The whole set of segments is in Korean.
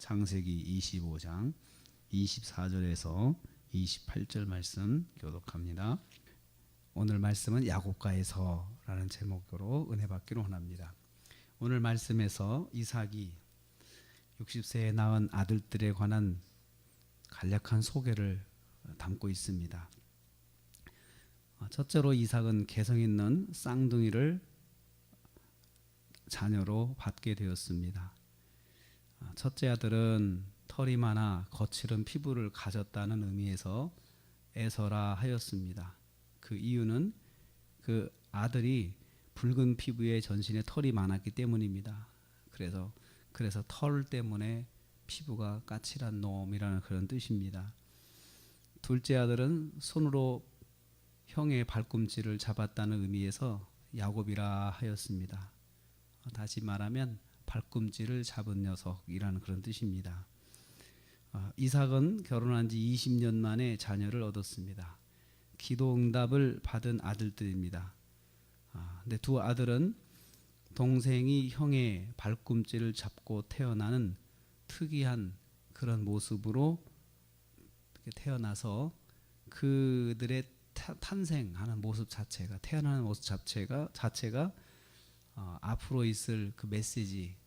창세기 25장 24절에서 28절 말씀 교독합니다. 오늘 말씀은 야곱과에서라는 제목으로 은혜 받기로 원합니다. 오늘 말씀에서 이삭이 60세에 낳은 아들들에 관한 간략한 소개를 담고 있습니다. 첫째로 이삭은 개성 있는 쌍둥이를 자녀로 받게 되었습니다. 첫째 아들은 털이 많아 거칠은 피부를 가졌다는 의미에서 에서라 하였습니다. 그 이유는 그 아들이 붉은 피부에 전신에 털이 많았기 때문입니다. 그래서 털 때문에 피부가 까칠한 놈이라는 그런 뜻입니다. 둘째 아들은 손으로 형의 발꿈치를 잡았다는 의미에서 야곱이라 하였습니다. 다시 말하면 발꿈치를 잡은 녀석이라는 그런 뜻입니다. 이삭은 결혼한 지 20년 만에 자녀를 얻었습니다. 기도 응답을 받은 아들들입니다. 근데 두 아들은 동생이 형의 발꿈치를 잡고 태어나는 특이한 그런 모습으로 태어나서 그들의 탄생하는 모습 자체가, 태어나는 모습 자체가 앞으로 있을 그 메시지,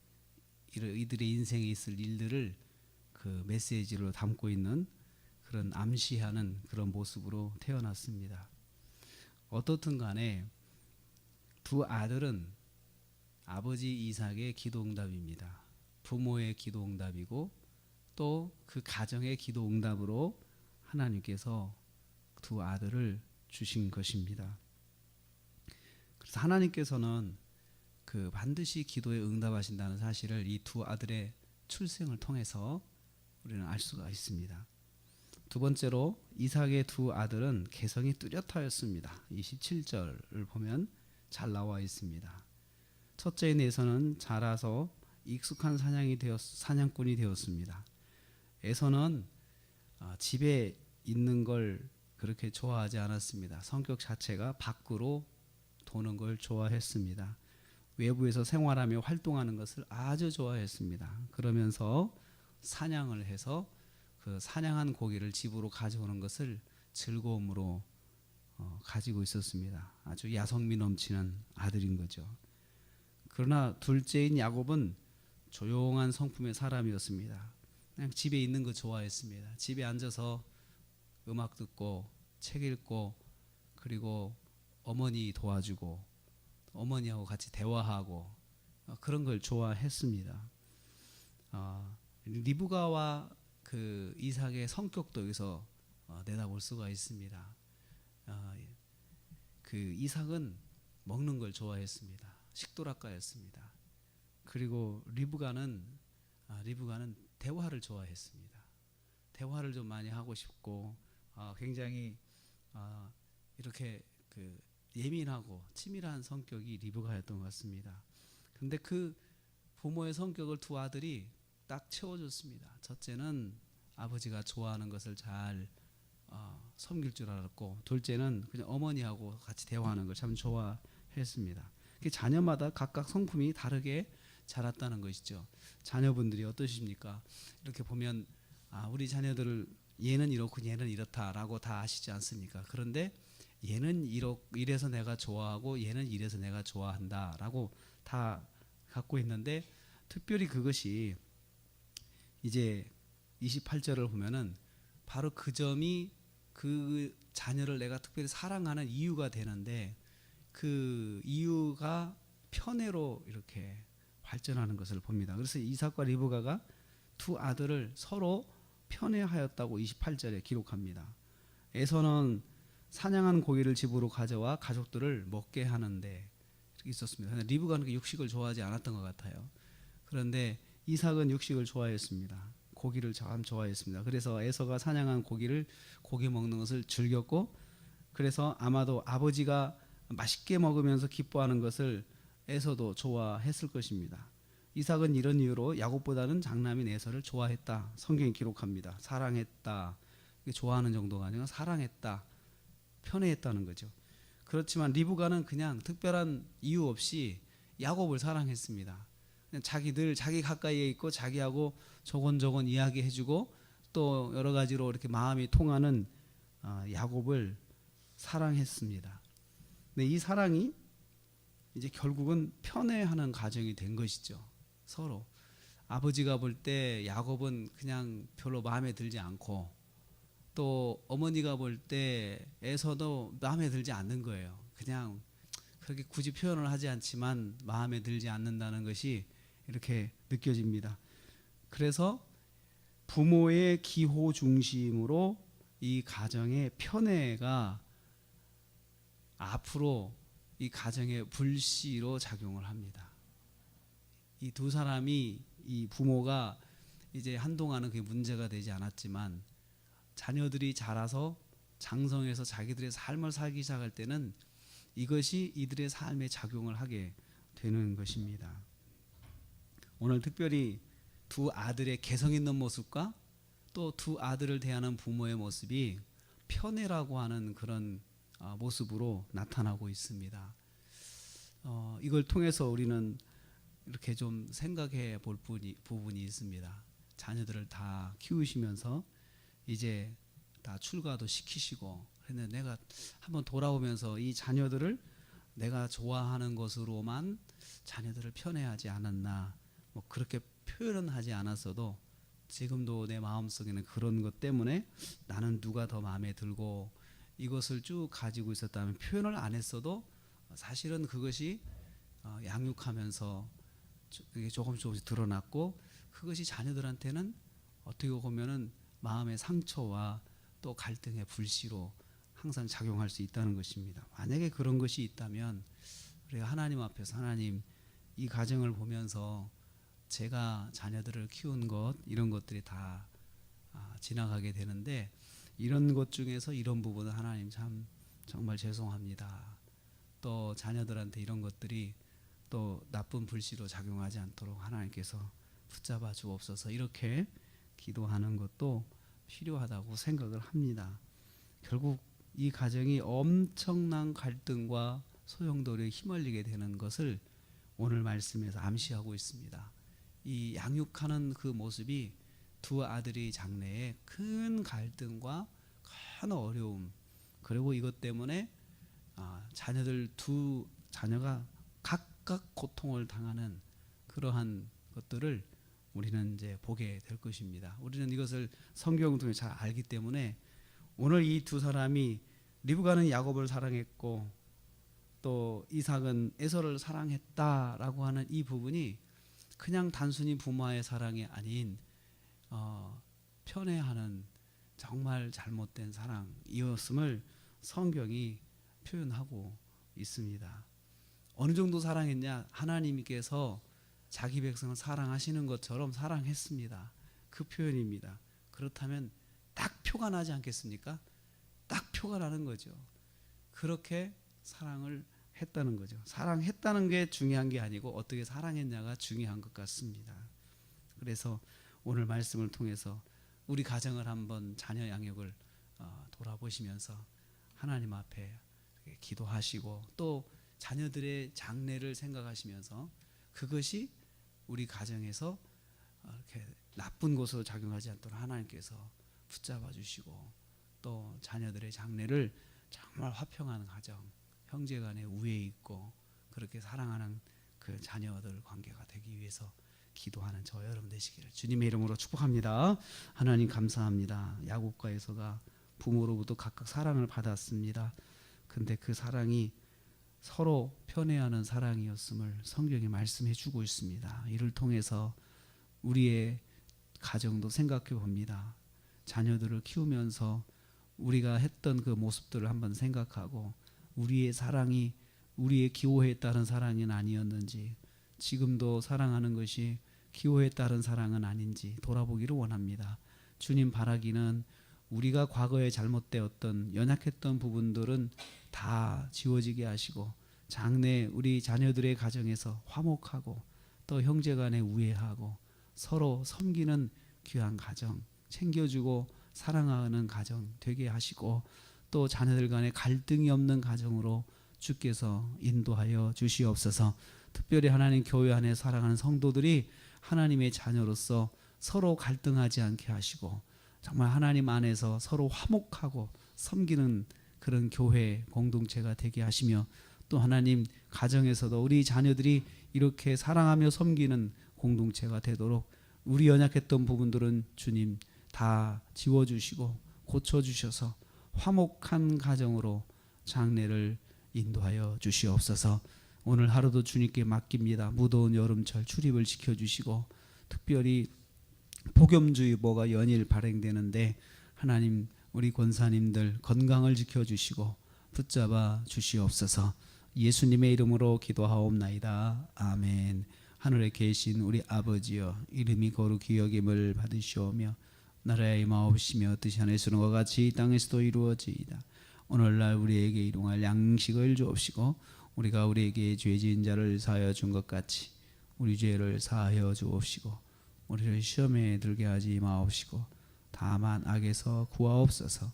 이들의 인생에 있을 일들을 그 메시지로 담고 있는 그런 암시하는 그런 모습으로 태어났습니다. 어떻든 간에 두 아들은 아버지 이삭의 기도응답입니다. 부모의 기도응답이고 또 그 가정의 기도응답으로 하나님께서 두 아들을 주신 것입니다. 그래서 하나님께서는 그 반드시 기도에 응답하신다는 사실을 이 두 아들의 출생을 통해서 우리는 알 수가 있습니다. 두 번째로 이삭의 두 아들은 개성이 뚜렷하였습니다. 27절을 보면 잘 나와 있습니다. 첫째인 에서는 자라서 익숙한 사냥꾼이 되었습니다. 에서는 집에 있는 걸 그렇게 좋아하지 않았습니다. 성격 자체가 밖으로 도는 걸 좋아했습니다. 외부에서 생활하며 활동하는 것을 아주 좋아했습니다. 그러면서 사냥을 해서 그 사냥한 고기를 집으로 가져오는 것을 즐거움으로 가지고 있었습니다. 아주 야성미 넘치는 아들인 거죠. 그러나 둘째인 야곱은 조용한 성품의 사람이었습니다. 그냥 집에 있는 거 좋아했습니다. 집에 앉아서 음악 듣고 책 읽고 그리고 어머니 도와주고 어머니하고 같이 대화하고 그런 걸 좋아했습니다. 리브가와 그 이삭의 성격도 여기서 내다볼 수가 있습니다. 그 이삭은 먹는 걸 좋아했습니다. 식도락가였습니다. 그리고 리브가는 대화를 좋아했습니다. 대화를 좀 많이 하고 싶고 굉장히 이렇게 그 예민하고 치밀한 성격이 리브가였던 것 같습니다. 그런데 그 부모의 성격을 두 아들이 딱 채워줬습니다. 첫째는 아버지가 좋아하는 것을 잘 섬길 줄 알았고, 둘째는 그냥 어머니하고 같이 대화하는 걸 참 좋아했습니다. 자녀마다 각각 성품이 다르게 자랐다는 것이죠. 자녀분들이 어떠십니까? 이렇게 보면 우리 자녀들을 얘는 이렇고 얘는 이렇다라고 다 아시지 않습니까? 그런데 얘는 이래서 내가 좋아하고 얘는 이래서 내가 좋아한다라고 다 갖고 있는데, 특별히 그것이 이제 28절을 보면은 바로 그 점이 그 자녀를 내가 특별히 사랑하는 이유가 되는데, 그 이유가 편애로 이렇게 발전하는 것을 봅니다. 그래서 이삭과 리브가가 두 아들을 서로 편애하였다고 28절에 기록합니다. 에서는 사냥한 고기를 집으로 가져와 가족들을 먹게 하는데 이렇게 있었습니다. 리브가는 육식을 좋아하지 않았던 것 같아요. 그런데 이삭은 육식을 좋아했습니다. 고기를 참 좋아했습니다. 그래서 에서가 사냥한 고기 먹는 것을 즐겼고, 그래서 아마도 아버지가 맛있게 먹으면서 기뻐하는 것을 에서도 좋아했을 것입니다. 이삭은 이런 이유로 야곱보다는 장남인 에서를 좋아했다. 성경이 기록합니다. 사랑했다. 좋아하는 정도가 아니라 사랑했다. 편애했다는 거죠. 그렇지만 리브가는 그냥 특별한 이유 없이 야곱을 사랑했습니다. 자기들 자기 가까이에 있고 자기하고 조곤조곤 이야기해주고 또 여러 가지로 이렇게 마음이 통하는 야곱을 사랑했습니다. 근데 이 사랑이 이제 결국은 편애하는 가정이 된 것이죠. 서로 아버지가 볼 때 야곱은 그냥 별로 마음에 들지 않고 또 어머니가 볼 때 에서도 마음에 들지 않는 거예요. 그냥 그렇게 굳이 표현을 하지 않지만 마음에 들지 않는다는 것이 이렇게 느껴집니다. 그래서 부모의 기호 중심으로 이 가정의 편애가 앞으로 이 가정의 불씨로 작용을 합니다. 이 두 사람이 이 부모가 이제 한동안은 그게 문제가 되지 않았지만 자녀들이 자라서 장성해서 자기들의 삶을 살기 시작할 때는 이것이 이들의 삶에 작용을 하게 되는 것입니다. 오늘 특별히 두 아들의 개성 있는 모습과 또 두 아들을 대하는 부모의 모습이 편애라고 하는 그런 모습으로 나타나고 있습니다. 이걸 통해서 우리는 이렇게 좀 생각해 볼 부분이 있습니다. 자녀들을 다 키우시면서 이제 다 출가도 시키시고 그런데 내가 한번 돌아오면서 이 자녀들을 내가 좋아하는 것으로만 자녀들을 편애하지 않았나, 뭐 그렇게 표현은 하지 않았어도 지금도 내 마음속에는 그런 것 때문에 나는 누가 더 마음에 들고 이것을 쭉 가지고 있었다면 표현을 안 했어도 사실은 그것이 양육하면서 조금씩 드러났고 그것이 자녀들한테는 어떻게 보면은 마음의 상처와 또 갈등의 불씨로 항상 작용할 수 있다는 것입니다. 만약에 그런 것이 있다면 우리가 하나님 앞에서 하나님 이 가정을 보면서 제가 자녀들을 키운 것 이런 것들이 다 지나가게 되는데 이런 것 중에서 이런 부분은 하나님 참 정말 죄송합니다. 또 자녀들한테 이런 것들이 또 나쁜 불씨로 작용하지 않도록 하나님께서 붙잡아 주옵소서 이렇게 기도하는 것도 필요하다고 생각을 합니다. 결국 이 가정이 엄청난 갈등과 소용돌이에 휘말리게 되는 것을 오늘 말씀에서 암시하고 있습니다. 이 양육하는 그 모습이 두 아들의 장래에 큰 갈등과 큰 어려움 그리고 이것 때문에 자녀들 두 자녀가 각각 고통을 당하는 그러한 것들을 우리는 이제 보게 될 것입니다. 우리는 이것을 성경을 통해 잘 알기 때문에 오늘 이 두 사람이 리브가는 야곱을 사랑했고 또 이삭은 에서를 사랑했다라고 하는 이 부분이 그냥 단순히 부모의 사랑이 아닌 편애하는 정말 잘못된 사랑이었음을 성경이 표현하고 있습니다. 어느 정도 사랑했냐? 하나님께서 자기 백성을 사랑하시는 것처럼 사랑했습니다. 그 표현입니다. 그렇다면 딱 표가 나지 않겠습니까? 딱 표가 나는 거죠. 그렇게 사랑을 했다는 거죠. 사랑했다는 게 중요한 게 아니고 어떻게 사랑했냐가 중요한 것 같습니다. 그래서 오늘 말씀을 통해서 우리 가정을 한번 자녀 양육을 돌아보시면서 하나님 앞에 기도하시고 또 자녀들의 장래를 생각하시면서 그것이 우리 가정에서 이렇게 나쁜 곳으로 작용하지 않도록 하나님께서 붙잡아 주시고 또 자녀들의 장래를 정말 화평한 가정, 형제간의 우애 있고 그렇게 사랑하는 그 자녀들 관계가 되기 위해서 기도하는 저 여러분 되시기를 주님의 이름으로 축복합니다. 하나님 감사합니다. 야곱과 에서가 부모로부터 각각 사랑을 받았습니다. 근데 그 사랑이 서로 편애하는 사랑이었음을 성경이 말씀해 주고 있습니다. 이를 통해서 우리의 가정도 생각해 봅니다. 자녀들을 키우면서 우리가 했던 그 모습들을 한번 생각하고 우리의 사랑이 우리의 기호에 따른 사랑은 아니었는지 지금도 사랑하는 것이 기호에 따른 사랑은 아닌지 돌아보기를 원합니다. 주님 바라기는 우리가 과거에 잘못되었던 연약했던 부분들은 다 지워지게 하시고 장래 우리 자녀들의 가정에서 화목하고 또 형제간에 우애하고 서로 섬기는 귀한 가정 챙겨주고 사랑하는 가정 되게 하시고 또 자녀들 간에 갈등이 없는 가정으로 주께서 인도하여 주시옵소서. 특별히 하나님 교회 안에 살아가는 성도들이 하나님의 자녀로서 서로 갈등하지 않게 하시고 정말 하나님 안에서 서로 화목하고 섬기는 그런 교회 공동체가 되게 하시며, 또 하나님 가정에서도 우리 자녀들이 이렇게 사랑하며 섬기는 공동체가 되도록 우리 연약했던 부분들은 주님 다 지워주시고 고쳐주셔서 화목한 가정으로 장래를 인도하여 주시옵소서. 오늘 하루도 주님께 맡깁니다. 무더운 여름철 출입을 지켜주시고, 특별히 폭염주의보가 연일 발행되는데 하나님 우리 권사님들 건강을 지켜주시고 붙잡아 주시옵소서. 예수님의 이름으로 기도하옵나이다. 아멘. 하늘에 계신 우리 아버지여, 이름이 거룩히 여김을 받으시오며 나라의 임하옵시며 뜻이 하늘에서는 것 같이 이 땅에서도 이루어지이다. 오늘날 우리에게 일용할 양식을 주옵시고 우리가 우리에게 죄 지은 자를 사하여 준 것 같이 우리 죄를 사하여 주옵시고 우리를 시험에 들게 하지 마옵시고 다만 악에서 구하옵소서.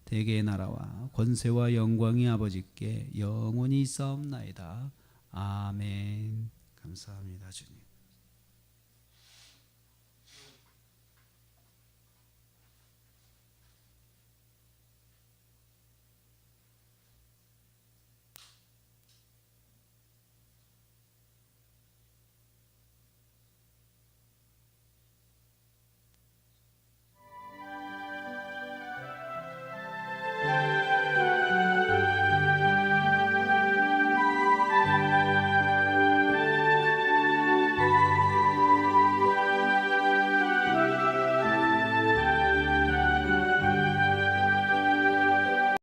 대개의 나라와 권세와 영광이 아버지께 영원히 있사옵나이다. 아멘. 감사합니다 주님.